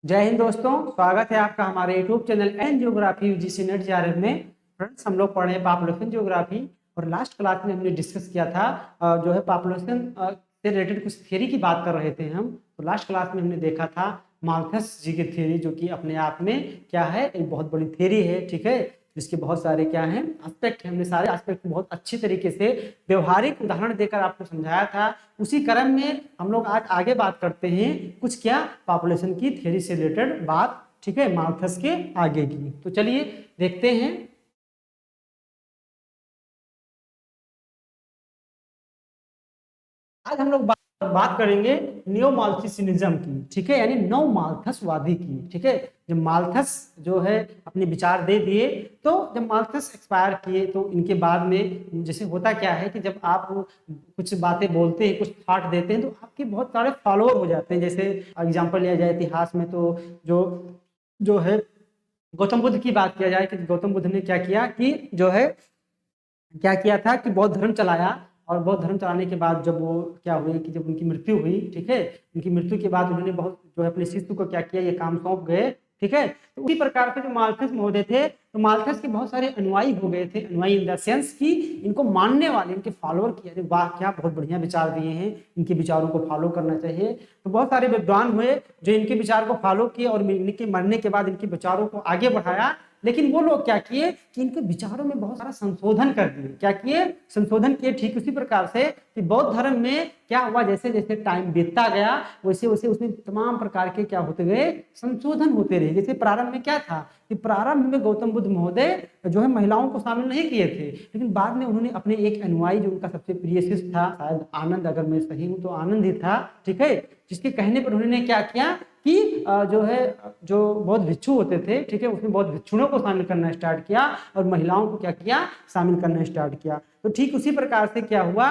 जय हिंद दोस्तों, स्वागत है आपका हमारे YouTube channel N geography UGC NET JRF में। फ्रेंड्स, हम लोग पढ़ रहे हैं पॉपुलेशन ज्योग्राफी और लास्ट क्लास में हमने डिस्कस किया था जो है पॉपुलेशन से रिलेटेड कुछ थ्योरी की बात कर रहे थे हम। तो लास्ट क्लास में हमने देखा था माल्थस जी की थ्योरी, जो कि अपने आप में क्या है, एक बहुत बड़ी थ्योरी है। ठीक है, जिसके बहुत सारे क्या हैं एस्पेक्ट हैं। हमने सारे एस्पेक्ट बहुत अच्छी तरीके से व्यवहारिक उदाहरण देकर आपको समझाया था। उसी क्रम में हम लोग आज आगे बात करते हैं कुछ क्या पॉपुलेशन की थ्योरी से रिलेटेड बात। ठीक है, माल्थस के आगे की। तो चलिए देखते हैं। आज हम लोग बात करेंगे नियो माल्थसिज्म की। ठीक है, यानी नव माल्थसवादी की। ठीक है, जब माल्थस जो है अपने विचार दे दिए, तो जब माल्थस एक्सपायर किए तो इनके बाद में जैसे होता क्या है कि जब आप कुछ बातें बोलते हैं, कुछ थॉट देते हैं, तो आपके बहुत सारे फॉलोअर हो जाते हैं। जैसे एग्जांपल लिया जाए इतिहास में, तो जो जो है गौतम बुद्ध की बात किया जाए कि गौतम बुद्ध ने क्या किया कि जो है क्या किया था कि बौद्ध धर्म चलाया। और बौद्ध धर्म चलाने के बाद जब वो क्या हुई कि जब उनकी मृत्यु हुई, ठीक है, उनकी मृत्यु के बाद उन्होंने बहुत जो है अपने शिष्य को क्या किया, ये काम सौंप गए। ठीक है, तो उसी प्रकार से जो माल्थस महोदय थे, तो माल्थस के बहुत सारे अनुयायी हो गए थे। अनुयायी इन द सेंस की इनको मानने वाले, इनके फॉलोअर किया, अरे वाह क्या बहुत बढ़िया विचार दिए हैं, इनके विचारों को फॉलो करना चाहिए। तो बहुत सारे विद्वान हुए जो इनके विचार को फॉलो किए और इनके मरने के बाद इनके विचारों को आगे बढ़ाया। लेकिन वो लोग क्या किए कि इनके विचारों में बहुत सारा संशोधन कर दिए। क्या किए? संशोधन किए। ठीक उसी प्रकार से कि बौद्ध धर्म में क्या हुआ, जैसे जैसे टाइम बीतता गया वैसे वैसे उसमें तमाम प्रकार के क्या होते गए, संशोधन होते रहे। जैसे प्रारंभ में क्या था कि प्रारंभ में गौतम बुद्ध महोदय जो है महिलाओं को शामिल नहीं किए थे, लेकिन बाद में उन्होंने अपने एक अनुयायी जो उनका सबसे प्रिय शिष्य था, शायद आनंद, अगर मैं सही हूं तो आनंद ही था, ठीक है, जिसके कहने पर उन्होंने क्या किया कि जो है जो बौद्ध भिक्षु होते थे, ठीक है, उसमें बौद्ध भिक्षुओं को शामिल करना स्टार्ट किया और महिलाओं को क्या किया, शामिल करना स्टार्ट किया। तो ठीक उसी प्रकार से क्या हुआ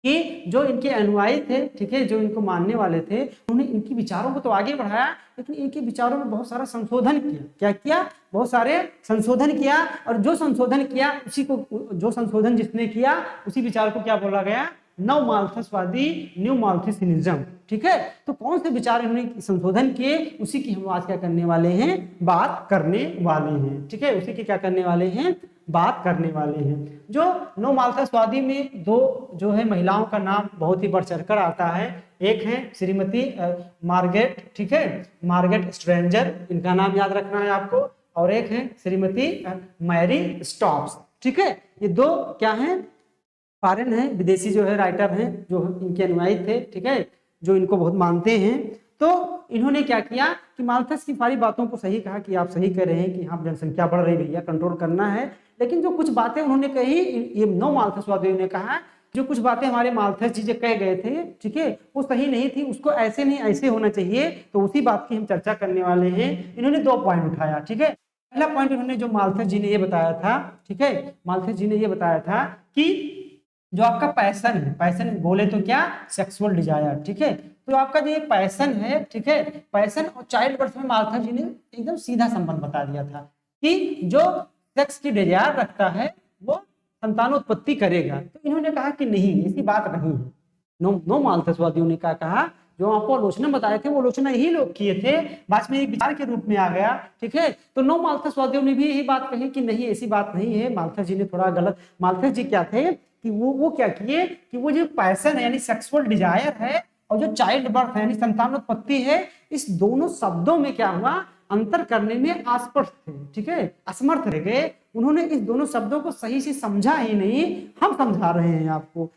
कि जो इनके अनुयायी थे, ठीक है, जो इनको मानने वाले थे, उन्होंने इनकी विचारों को तो आगे बढ़ाया, लेकिन इनके विचारों में बहुत सारा संशोधन किया। क्या किया? बहुत सारे संशोधन किया। और जो संशोधन किया उसी को, जो संशोधन जिसने किया उसी विचार को क्या बोला गया, नव माल्थसवादी, न्यू माल्थसिज्म। ठीक है, तो कौन से विचार इन्होंने संशोधन किए, उसी की हम आज क्या करने वाले हैं, बात करने वाले हैं। ठीक है, उसी की क्या करने वाले हैं, बात करने वाले हैं। जो नव माल्थसवादी में दो जो है महिलाओं का नाम बहुत ही बढ़ चढ़कर आता है। एक है श्रीमती मार्गरेट, ठीक है, मार्गरेट स्ट्रेंजर, इनका नाम याद रखना है आपको। और एक है श्रीमती मैरी स्टॉप्स। ठीक है, ये दो क्या हैं, फॉरेन है, विदेशी जो है राइटर हैं, जो इनके अनुयायी थे। ठीक है, जो इनको बहुत मानते हैं। तो इन्होंने क्या किया कि माल्थस की सारी बातों को सही कहा कि आप सही कह रहे हैं कि हाँ जनसंख्या बढ़ रही भैया, कंट्रोल करना है। लेकिन जो कुछ बातें उन्होंने कही, ये नौ माल्थसवादियों ने कहा जो कुछ बातें हमारे माल्थस जी जो कह गए थे, ठीक है, वो सही नहीं थी, उसको ऐसे नहीं ऐसे होना चाहिए। तो उसी बात की हम चर्चा करने वाले हैं। इन्होंने दो पॉइंट उठाया। ठीक है, पहला पॉइंट उन्होंने जो माल्थस जी ने ये बताया था, ठीक है, माल्थस जी ने ये बताया था कि जो आपका पैशन है, पैशन बोले तो क्या, सेक्सुअल डिजायर। ठीक है, तो आपका जो ये पैशन है, ठीक है, पैशन और चाइल्ड बर्थ में माल्थस जी ने एकदम सीधा संबंध बता दिया था कि जो सेक्स की डिजायर रखता है वो संतानोत्पत्ति करेगा। तो इन्होंने कहा कि नहीं, ऐसी बात नहीं है। नो माल्थसवादियों ने क्या कहा, जो आपको आलोचना बताए थे वो आलोचना यही लोग किए थे, बाद में एक विचार के रूप में आ गया। ठीक है, तो नो माल्थसवादियों ने भी यही बात कही कि नहीं, ऐसी बात नहीं है। माल्थस जी ने थोड़ा गलत, माल्थस जी क्या थे कि वो क्या किए कि वो जो पैशन है यानी सेक्सुअल डिजायर है और जो चाइल्ड बर्थ है यानी संतानोत्पत्ति है, इस दोनों शब्दों में क्या हुआ, अंतर करने में असमर्थ थे। ठीक है, असमर्थ रह गए। उन्होंने इस दोनों शब्दों को सही से समझा ही नहीं, हम समझा रहे हैं आपको।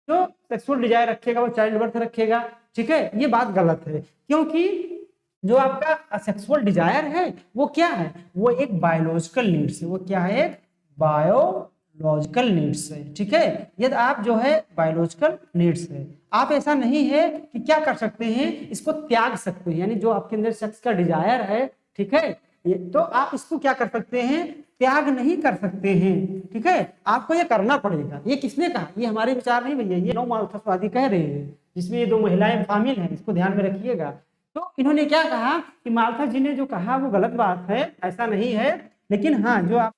जो सेक्सुअल डिजायर रखेगा वो चाइल्ड बर्थ रखेगा। ठीक है, ये बात गलत है, क्योंकि जो आपका सेक्सुअल डिजायर है वो क्या है, वो एक बायोलॉजिकल नीड्स है। वो क्या है, एक बायोलॉजिकल नीड्स है। ठीक है, यदि आप जो है बायोलॉजिकल नीड्स है, आप ऐसा नहीं है कि क्या कर सकते हैं, इसको त्याग सकते हैं, यानी जो आपके अंदर सेक्स का डिजायर है, ठीक है, तो आप इसको क्या कर सकते हैं, त्याग नहीं कर सकते हैं। ठीक है, आपको ये करना पड़ेगा। ये किसने कहा, ये हमारे विचार नहीं भैया, ये नौ माल्थसवादी कह रहे हैं, जिसमें ये दो महिलाएं शामिल हैं, इसको ध्यान में रखिएगा। तो इन्होंने क्या कहा कि माल्थस जी ने जो कहा वो गलत बात है, ऐसा नहीं है। लेकिन हाँ, जो आप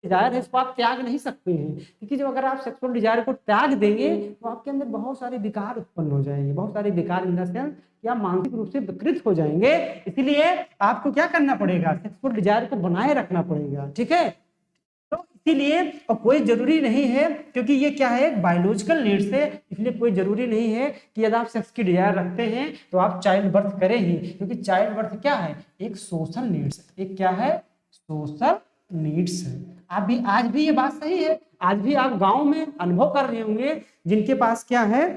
डिजायर है इसको आप त्याग नहीं सकते हैं, क्योंकि जब अगर आप सेक्सुअल डिजायर को त्याग देंगे तो आपके अंदर बहुत सारे विकार उत्पन्न हो जाएंगे, बहुत सारे विकार इन द सेंस कि आप मानसिक रूप से विकृत हो जाएंगे। इसीलिए आपको क्या करना पड़ेगा, सेक्सुअल डिजायर को बनाए रखना पड़ेगा, ठीक है। तो इसीलिए और कोई जरूरी नहीं है, क्योंकि ये क्या है, बायोलॉजिकल नीड्स है, इसलिए कोई जरूरी नहीं है कि यदि आप सेक्स की डिजायर रखते हैं तो आप चाइल्ड बर्थ करें ही, क्योंकि चाइल्ड बर्थ क्या है, एक सोशल नीड्स है, एक क्या है, सोशल नीड्स है। आप भी आज भी ये बात सही है, आज भी आप गांव में अनुभव कर रहे होंगे जिनके पास क्या है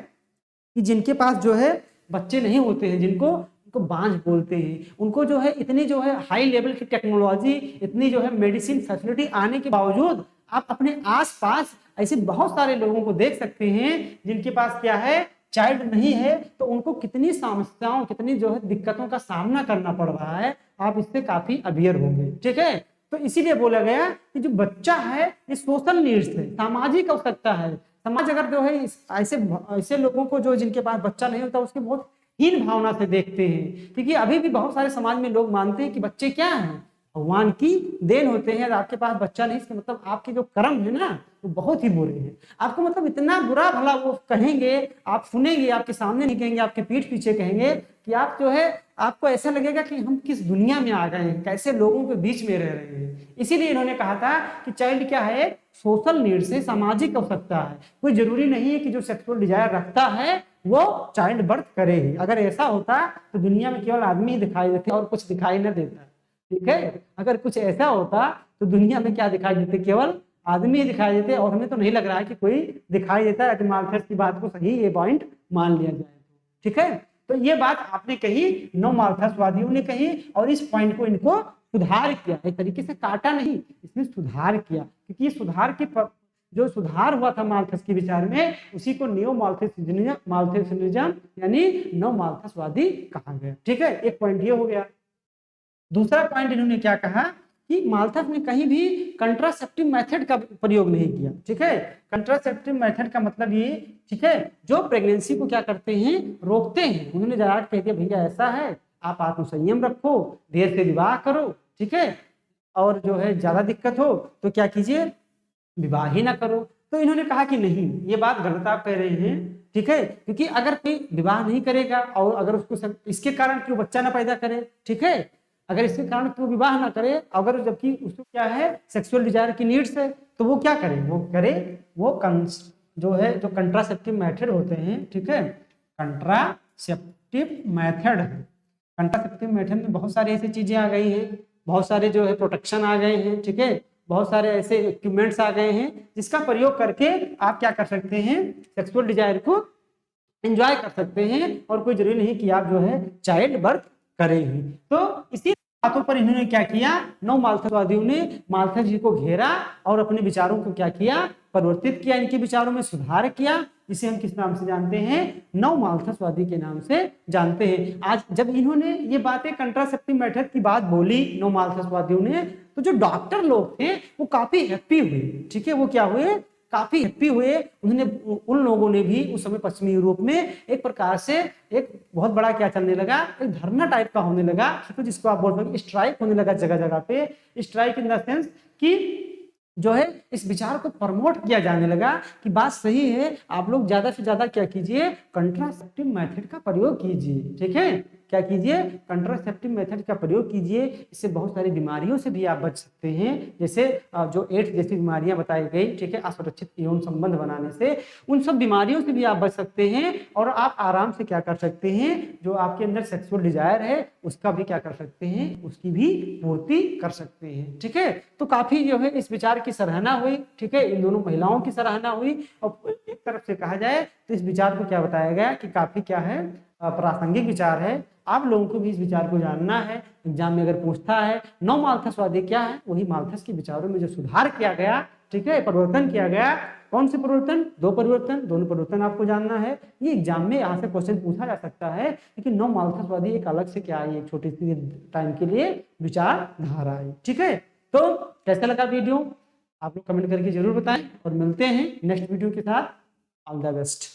कि जिनके पास जो है बच्चे नहीं होते हैं, जिनको उनको बांझ बोलते हैं, उनको जो है इतनी जो है हाई लेवल की टेक्नोलॉजी, इतनी जो है मेडिसिन फैसिलिटी आने के बावजूद आप अपने आसपास ऐसे बहुत सारे लोगों को देख सकते हैं जिनके पास क्या है, चाइल्ड नहीं है, तो उनको कितनी समस्याओं, कितनी जो है दिक्कतों का सामना करना पड़ रहा है, आप इससे काफी अवेयर होंगे, ठीक है। तो इसीलिए बोला गया कि जो बच्चा है ये सोशल नीड्स है, सामाजिक आवश्यकता है। समाज अगर जो है ऐसे ऐसे लोगों को जो जिनके पास बच्चा नहीं होता उसके बहुत हीन भावना से देखते हैं, क्योंकि अभी भी बहुत सारे समाज में लोग मानते हैं कि बच्चे क्या हैं, भगवान की देन होते हैं। आपके पास बच्चा नहीं, इसका मतलब आपके जो कर्म है ना वो बहुत ही बुरे हैं। आपको मतलब इतना बुरा भला वो कहेंगे, आप सुनेंगे, आपके सामने नहीं कहेंगे, आपके पीठ पीछे कहेंगे कि आप जो है आपको ऐसा लगेगा कि हम किस दुनिया में आ गए हैं, कैसे लोगों के बीच में रह रहे हैं। इसीलिए इन्होंने कहा था कि चाइल्ड क्या है, सोशल नीड्स है, सामाजिक आवश्यकता है। कोई जरूरी नहीं है कि जो सेक्सुअल डिजायर रखता है वो चाइल्ड बर्थ करे ही। अगर ऐसा होता तो दुनिया में केवल आदमी ही दिखाई देते और कुछ दिखाई न देता, ठीक है। अगर कुछ ऐसा होता तो दुनिया में क्या दिखाई देते, केवल आदमी ही दिखाई देते, और हमें तो नहीं लग रहा है कि कोई दिखाई देता है। माल्थस की बात को सही ये पॉइंट मान लिया जाए, ठीक है। तो ये बात आपने कही, नो माल्थसवादियों ने कही, और इस पॉइंट को इनको सुधार किया, एक तरीके से काटा नहीं, इसमें सुधार किया, क्योंकि ये सुधार के जो सुधार हुआ था माल्थस के विचार में उसी को नियो माल्थसिज्म यानी नो माल्थसवादी कहा गया, ठीक है। एक पॉइंट ये हो गया। दूसरा पॉइंट इन्होंने क्या कहा कि माल्थस ने कहीं भी कंट्रासेप्टिव मेथड का प्रयोग नहीं किया, ठीक है। कंट्रासेप्टिव मेथड का मतलब ये, ठीक है, जो प्रेगनेंसी को क्या करते हैं, रोकते हैं। उन्होंने जरा कह दिया भैया ऐसा है, आप आत्मसंयम रखो, देर से विवाह करो, ठीक है, और जो है ज्यादा दिक्कत हो तो क्या कीजिए, विवाह ही ना करो। तो इन्होंने कहा कि नहीं, ये बात गलत आप कह रहे हैं, ठीक है, क्योंकि अगर कोई विवाह नहीं करेगा और अगर उसको इसके कारण क्यों बच्चा ना पैदा करे, ठीक है, अगर इसके कारण क्यों विवाह ना करे, अगर जबकि उसको क्या है, सेक्सुअल डिजायर की नीड्स है, तो वो क्या करे, वो जो है जो कंट्रासेप्टिव मेथड होते हैं, ठीक है, कंट्रासेप्टिव मेथड है। कंट्रासेप्टिव मेथड में बहुत सारी ऐसी चीजें आ गई हैं, बहुत सारे जो है प्रोटेक्शन आ गए हैं, ठीक है, बहुत सारे ऐसे इक्विपमेंट्स आ गए हैं जिसका प्रयोग करके आप क्या कर सकते हैं, सेक्सुअल डिजायर को एंजॉय कर सकते हैं, और कोई जरूरी नहीं कि आप जो है चाइल्ड बर्थ करें ही। तो इसी बातों पर इन्होंने क्या किया, नौ माल्थसवादियों ने माल्थस जी को घेरा और अपने विचारों को क्या किया, परिवर्तित किया, इनके विचारों में सुधार किया, जिसे हम किस नाम से जानते हैं, नौ माल्थसवादी के नाम से जानते हैं। आज जब इन्होंने ये बातें कंट्रासेप्टिव मेथड की बात बोली नौ माल्थसवादियों ने, तो जो डॉक्टर लोग थे वो काफी हैप्पी हुए, ठीक है, वो क्या हुए, काफी हैप्पी हुए। उन्होंने उन लोगों ने भी उस समय पश्चिमी यूरोप में एक प्रकार से एक बहुत बड़ा क्या चलने लगा, एक धरना टाइप का होने लगा, तो जिसको आप बोल सकते स्ट्राइक होने लगा जगह जगह पे। स्ट्राइक इन द सेंस कि जो है इस विचार को प्रमोट किया जाने लगा कि बात सही है, आप लोग ज्यादा से ज्यादा क्या कीजिए, कंट्रासेप्टिव मेथड का प्रयोग कीजिए, ठीक है, क्या कीजिए, कंट्रासेप्टिव मेथड का प्रयोग कीजिए। इससे बहुत सारी बीमारियों से भी आप बच सकते हैं, जैसे जो एड्स जैसी बीमारियां बताई गई, ठीक है, असुरक्षित यौन संबंध बनाने से, उन सब बीमारियों से भी आप बच सकते हैं, और आप आराम से क्या कर सकते हैं, जो आपके अंदर सेक्सुअल डिजायर है उसका भी क्या कर सकते हैं, उसकी भी पूर्ति कर सकते हैं, ठीक है। तो काफी जो है इस विचार की सराहना हुई, ठीक है, इन दोनों महिलाओं की सराहना हुई, और एक तरफ से कहा जाए तो इस विचार को क्या बताया गया कि काफी क्या है, प्रासंगिक विचार है। आप लोगों को भी इस विचार को जानना है, एग्जाम में अगर पूछता है नौ माल्थसवादी क्या है, वही माल्थस के विचारों में जो सुधार किया गया, ठीक है, परिवर्तन किया गया। कौन से परिवर्तन, दो परिवर्तन, दोनों परिवर्तन आपको जानना है। ये एग्जाम में यहाँ से क्वेश्चन पूछा जा सकता है, लेकिन नौ माल्थसवादी एक अलग से क्या है, एक छोटी सी टाइम के लिए विचारधारा है, ठीक है। तो कैसा लगा वीडियो, आप लोग कमेंट करके जरूर बताएं, और मिलते हैं नेक्स्ट वीडियो के साथ। All the best.